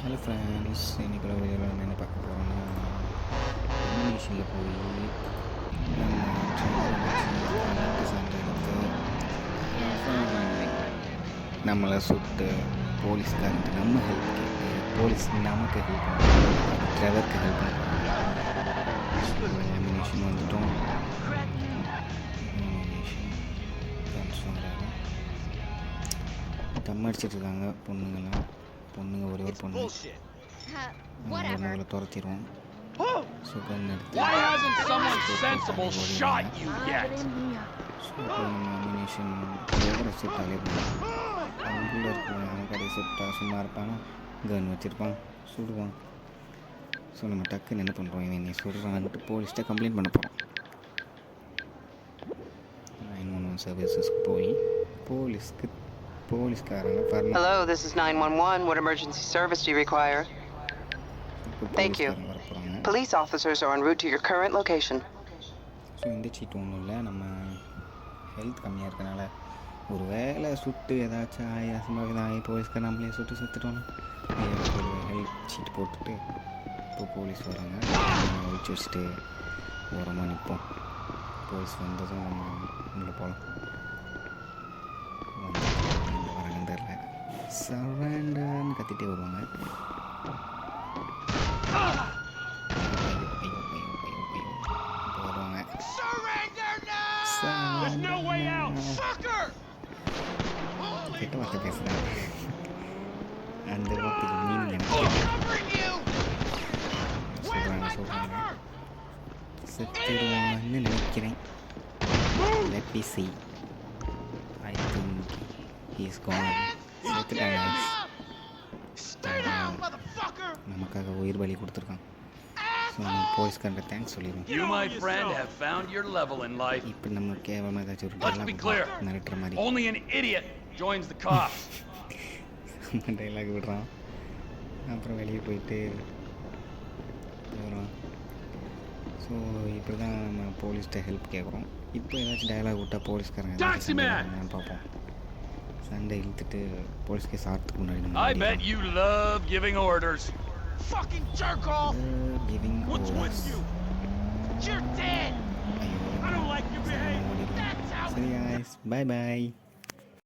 Hello friends, இன்றைக்குள்ள வீடியோவில் நம்ம என்ன பார்க்க போகிறோம்னா, இந்தோனேஷியாவில் போய் நம்ம டிரைவரை வச்சு கரெக்டாக சண்டை எடுத்து நம்மளை சுட்டு போலீஸ்காரன்ட்டு நம்ம ஹெல்ப் கேட்டு போலீஸ் நமக்கு ஹெல்ப் பண்ணுறாங்க, டிரைவருக்கு ஹெல்ப் பண்ணுறாங்க. அமினேஷன் வந்துட்டோம். தம் அடிச்சிட்ருக்காங்க பொண்ணுங்க ஒரே ஒரு பொண்ணு நம்மளை துரத்திடுவோம். ஸோ கன் எடுத்து அமினேஷன் டிரைவரை சுட்டாலே போதும். அவங்களுக்குள்ள இருக்கிற கடையை சுட்டா சும்மா இருப்பானா, கன் வச்சுருப்பான், சுடுவான். ஸோ நம்ம டக்குன்னு என்ன பண்ணுறோம், இவன் நீ சுடுறான்ட்டு போலீஸ்கிட்ட கம்ப்ளைண்ட் பண்ண போகிறோம். 911 சர்வீசஸ்க்கு போய் போலீஸ்காரங்க வரணும். Hello, this is 911. What emergency service do you require? Thank you. Police officers are en route to your current location. So இந்த சீட் ஒன்றும் இல்லை, நம்ம ஹெல்த் கம்மியாக இருக்கனால ஒரு வேளை சுட்டு ஏதாச்சும் ஆகி போலீஸ்கார நம்மளே சுட்டு செத்துட்டோம். ஒரு ஹெல்த் சீட் போட்டுட்டு இப்போ போலீஸ் வராங்க, ஒழிச்சு வச்சுட்டு ஓரமாக நிற்போம். போலீஸ் வந்ததும் நம்ம உள்ளே போகலாம். வராங்கன்னு தெரில, சரண்டர்னு கத்திட்டே வருவாங்க. கெட்ட வார்த்தை பேசுகிறேன், அந்த வார்த்தைக்கு மீனிங் எனக்கு சொல்கிறாங்க செத்துடுவான்னு நினைக்கிறேன். Let me see. I think he's gone. செத்துட்டாங்க. நமக்காக உயிர் பலி கொடுத்துருக்கான். ஸோ நம்ம போலீஸ்காரங்க தேங்க்ஸ் சொல்லிடுவோம். இப்போ நம்ம கேவலமாக ஏதாச்சும் ஒரு மிரட்டுற மாதிரி டைலாக் விடுறான். அப்புறம் வெளியே போயிட்டு வரோம். ஸோ இப்படி தான் நம்ம போலீஸ்கிட்ட ஹெல்ப் கேட்குறோம். இப்போ ஏதாச்சும் டைலாக் விட்டால் போலீஸ்காரங்க ஏதாச்சும் பார்ப்போம். சண்டை இழுத்துட்டு போலீஸ் கேஸ் ஆகிறதுக்கு முன்னாடி நம்ம சரி guys, bye bye.